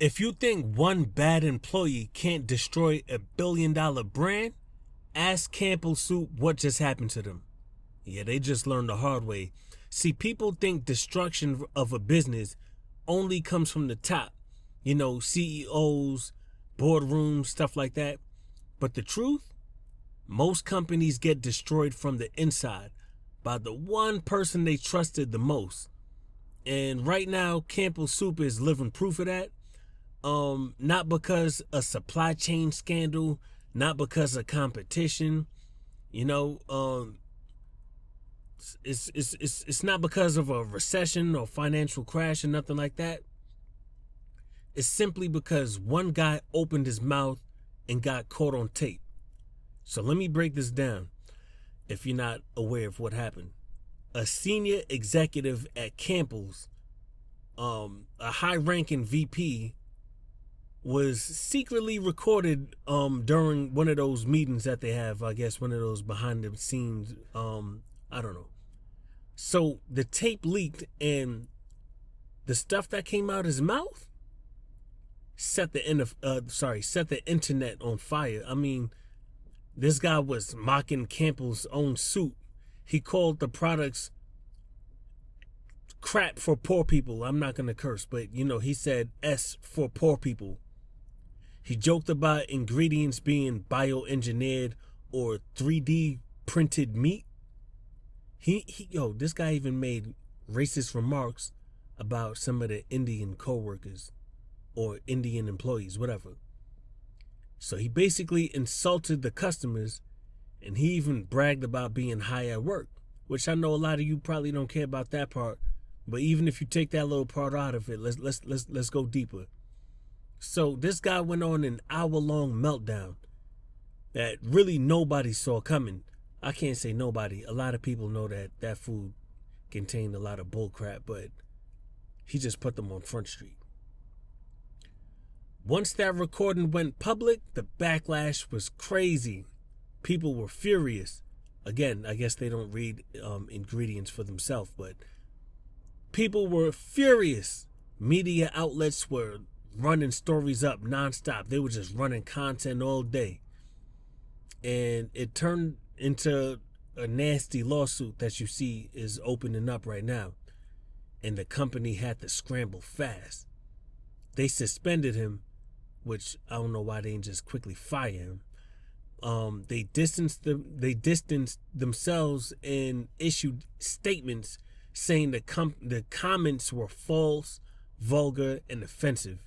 If you think one bad employee can't destroy a $1 billion brand, ask Campbell Soup what just happened to them. Yeah, they just learned the hard way. See, people think destruction of a business only comes from the top, CEOs, boardrooms, stuff like that. But the truth, most companies get destroyed from the inside by the one person they trusted the most. And right now, Campbell Soup is living proof of that. Not because a supply chain scandal, not because of competition, it's not because of a recession or financial crash or nothing like that. It's simply because one guy opened his mouth and got caught on tape. So let me break this down if you're not aware of what happened. A senior executive at Campbell's, a high-ranking VP, was secretly recorded during one of those meetings that they have, I guess one of those behind the scenes, I don't know. So the tape leaked, and the stuff that came out of his mouth set the internet on fire. I mean, this guy was mocking Campbell's own soup. He called the products crap for poor people. I'm not gonna curse, but he said S for poor people. He joked about ingredients being bioengineered or 3D printed meat. This guy even made racist remarks about some of the Indian co-workers or Indian employees, whatever. So he basically insulted the customers, and he even bragged about being high at work, which I know a lot of you probably don't care about that part, but even if you take that little part out of it, let's go deeper. So this guy went on an hour-long meltdown that really nobody saw coming. I can't say nobody. A lot of people know that food contained a lot of bull crap, but he just put them on Front Street. Once that recording went public, the backlash was crazy. People were furious. Again, I guess they don't read ingredients for themselves, but people were furious. Media outlets were running stories up nonstop. They were just running content all day. And it turned into a nasty lawsuit that you see is opening up right now. And the company had to scramble fast. They suspended him, which I don't know why they didn't just quickly fire him. They distanced themselves and issued statements saying the comments were false, vulgar, and offensive.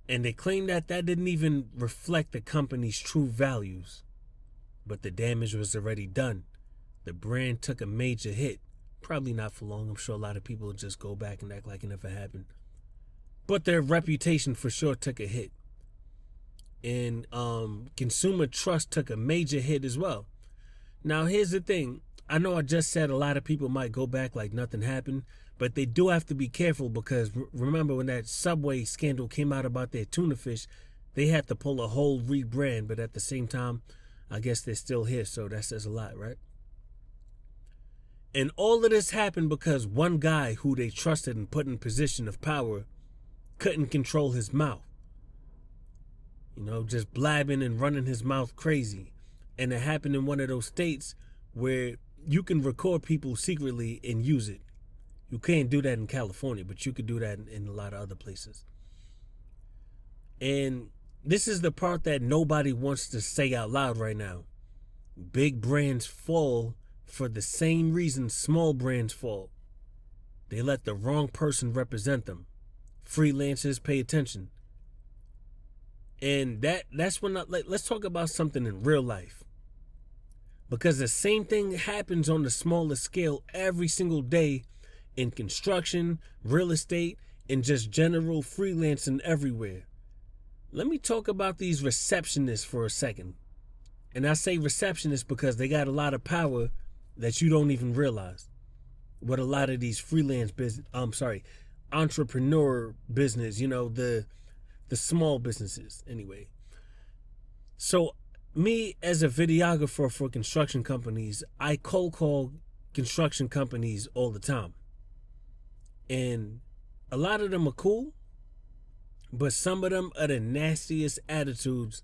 And they claimed that didn't even reflect the company's true values. But the damage was already done. The brand took a major hit. Probably not for long. I'm sure a lot of people will just go back and act like it never happened. But their reputation for sure took a hit. And consumer trust took a major hit as well. Now, here's the thing. I know I just said a lot of people might go back like nothing happened, but they do have to be careful because remember when that Subway scandal came out about their tuna fish, they had to pull a whole rebrand, but at the same time, I guess they're still here, so that says a lot, right? And all of this happened because one guy who they trusted and put in position of power couldn't control his mouth. Just blabbing and running his mouth crazy. And it happened in one of those states where you can record people secretly and use it. You can't do that in California, but you could do that in a lot of other places. And this is the part that nobody wants to say out loud right now. Big brands fall for the same reason small brands fall. They let the wrong person represent them. Freelancers, pay attention. And that's when let's talk about something in real life. Because the same thing happens on the smallest scale every single day in construction, real estate, and just general freelancing everywhere. Let me talk about these receptionists for a second. And I say receptionists because they got a lot of power that you don't even realize. What a lot of these entrepreneur business, the small businesses anyway. So me as a videographer for construction companies, I cold call construction companies all the time. And a lot of them are cool, but some of them are the nastiest attitudes.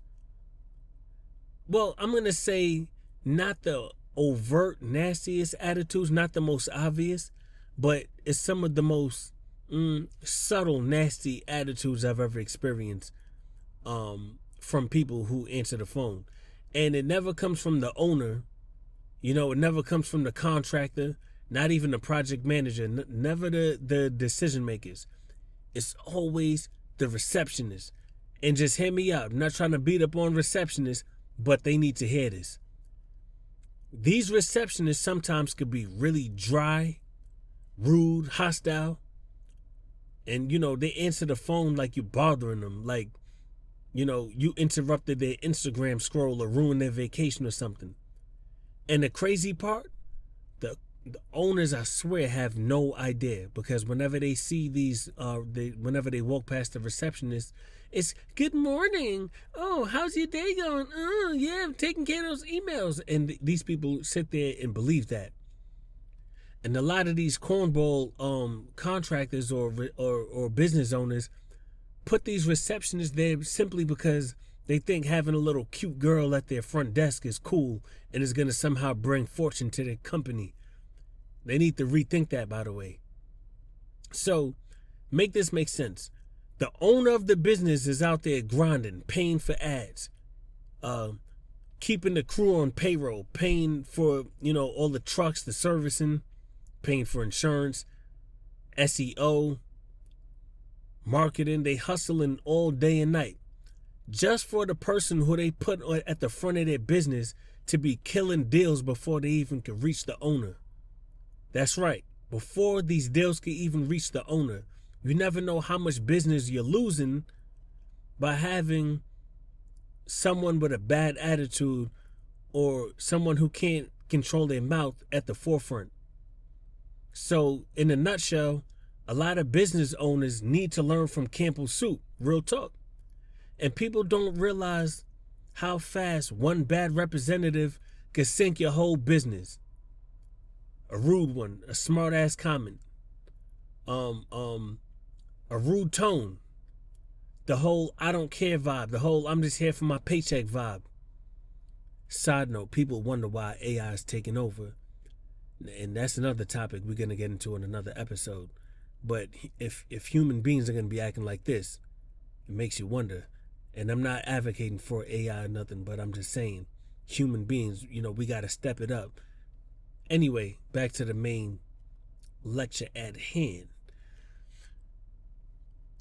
Well, I'm going to say not the overt nastiest attitudes, not the most obvious, but it's some of the most subtle nasty attitudes I've ever experienced from people who answer the phone. And it never comes from the owner, it never comes from the contractor, not even the project manager, never the decision makers. It's always the receptionist. And just hear me out. I'm not trying to beat up on receptionists, but they need to hear this. These receptionists sometimes could be really dry, rude, hostile. And, they answer the phone like you're bothering them. Like, you interrupted their Instagram scroll or ruined their vacation or something. And the crazy part, the owners, I swear, have no idea, because whenever they see these, whenever they walk past the receptionist, it's good morning. Oh, how's your day going? Oh, yeah, I'm taking care of those emails. And these people sit there and believe that. And a lot of these cornball contractors or business owners put these receptionists there simply because they think having a little cute girl at their front desk is cool and is going to somehow bring fortune to their company. They need to rethink that, by the way. So, make this make sense. The owner of the business is out there grinding, paying for ads, keeping the crew on payroll, paying for, all the trucks, the servicing, paying for insurance, SEO, marketing. They hustling all day and night just for the person who they put at the front of their business to be killing deals before they even could reach the owner. That's right. Before these deals could even reach the owner. You never know how much business you're losing by having someone with a bad attitude or someone who can't control their mouth at the forefront. So, in a nutshell, a lot of business owners need to learn from Campbell Soup, real talk. And people don't realize how fast one bad representative could sink your whole business. A rude one, a smart ass comment, a rude tone, the whole I don't care vibe, the whole I'm just here for my paycheck vibe. Side note, people wonder why AI is taking over. And that's another topic we're going to get into in another episode. But if human beings are going to be acting like this, it makes you wonder. And I'm not advocating for AI or nothing, but I'm just saying, human beings, we got to step it up. Anyway, back to the main lecture at hand.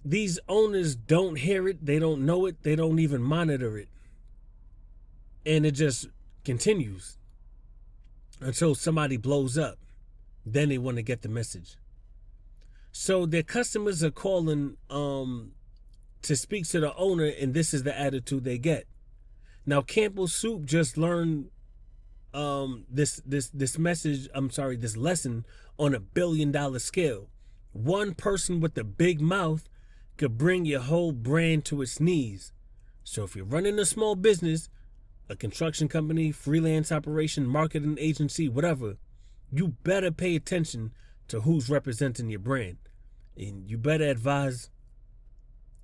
These owners don't hear it, they don't know it, they don't even monitor it. And it just continues until somebody blows up. Then they want to get the message. So their customers are calling to speak to the owner, and this is the attitude they get. Now, Campbell Soup just learned this lesson on $1 billion scale. One person with a big mouth could bring your whole brand to its knees. So if you're running a small business, a construction company, freelance operation, marketing agency, whatever, you better pay attention to who's representing your brand. And you better advise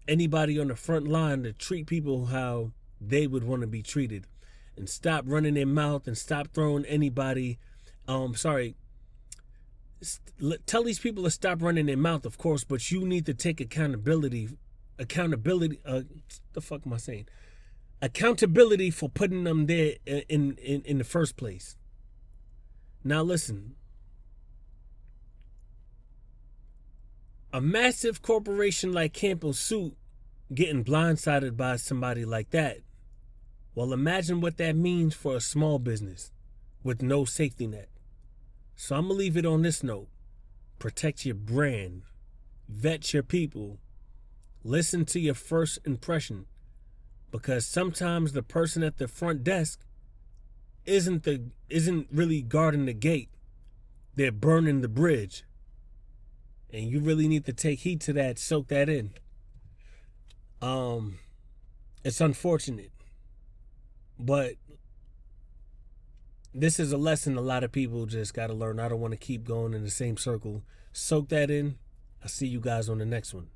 anybody on the front line to treat people how they would want to be treated. And stop running their mouth and stop throwing anybody, tell these people to stop running their mouth, of course, but you need to take accountability, the fuck am I saying? Accountability for putting them there in the first place. Now listen, a massive corporation like Campbell Soup getting blindsided by somebody like that. Well, imagine what that means for a small business with no safety net. So I'm going to leave it on this note. Protect your brand. Vet your people. Listen to your first impression. Because sometimes the person at the front desk isn't really guarding the gate. They're burning the bridge. And you really need to take heed to that, soak that in. It's unfortunate. But this is a lesson a lot of people just got to learn. I don't want to keep going in the same circle. Soak that in. I'll see you guys on the next one.